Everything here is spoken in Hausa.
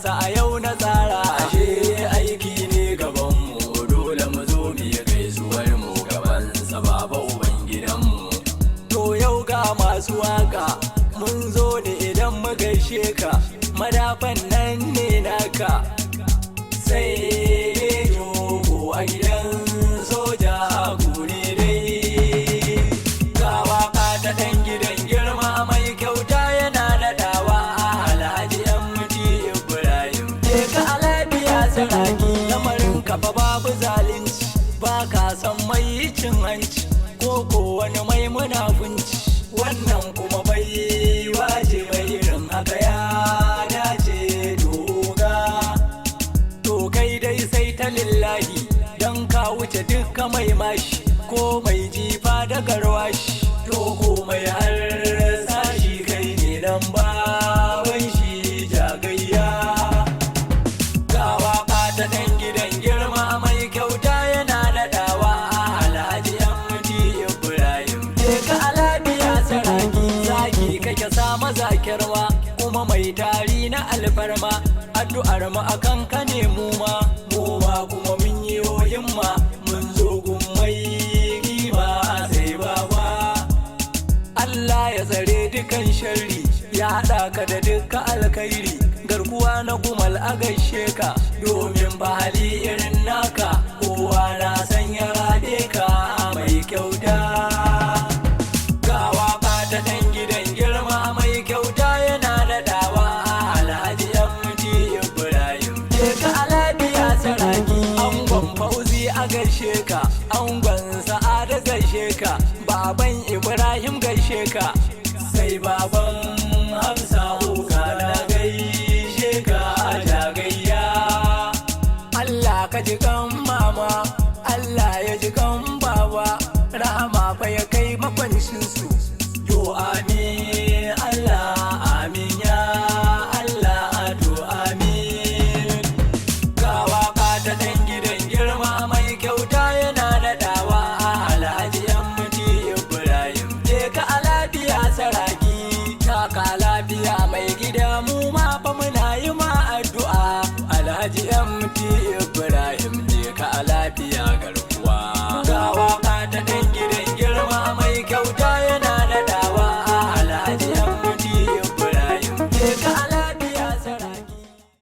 sa a yau na tsara. Ashe aiki ne gabanmu, dole mu zo mu yi gaisuwar mu gaban sa baba uban gidanmu. To yau ga masu waka mun zo ne idan mu gaishe ka, madafan nan ne naka. Sai jogo a gidan soja gure dai, ga waka ta ɗan gidan girma mai kyauta yana naɗawa Alhaji MT Ibrahim. Je ka alabiya saraki, lamarin ka fa babu zalunci, ba ka san mai cin hanci ko wani mai munafunci. Wannan kuma bai wace mai irin haka ya dace doga. To kai dai sai ta lillahi, don ka wuce dukka mai mashi ko mai jifa da garwashi. To ko mai har sashi kai ne dan baban shi jagayya. Ga waka ta ɗan gidan girma mai kyauta yana naɗawa Alhaji MT Ibrahim. Je ka alabiya saraki, zaki kake sa mazakirma kuma mai tari na alfarma. Addu'ar mu akan ka ne mu ma kuma mun yi himma, mun zo gummai kima sai baba. Allah ya tsare dukan sharri, ya haɗa ka da dukkan alkhairi. Garkuwa na gumal a gaishe ka, domin ba hali irin naka kowa na san ya raɗe ka mai kyauta. Ga waka ta ɗan gidan girma mai kyauta yana naɗawa Alhaji MT Ibrahim. Je ka alabiya saraki, angon Fauzi a gaishe ka, angon Sa'ada gaishe ka, baban Ibrahim gaishe ka, sai baban Hamsa uka na gaishe ka jagayya. Allah ka ji kan mama, Allah ya ji kan baba, rahama fa ya kai makwancinsu. Yo amin Allah, amin ya Allah, to amin. Ga waka ta ɗan gidan girma mai kyauta yana naɗawa Alhaji MT Ibrahim. Je ka alabiya saraki, taka lafiya mai gida, mu ma fa muna yi ma addu'a Alhaji MT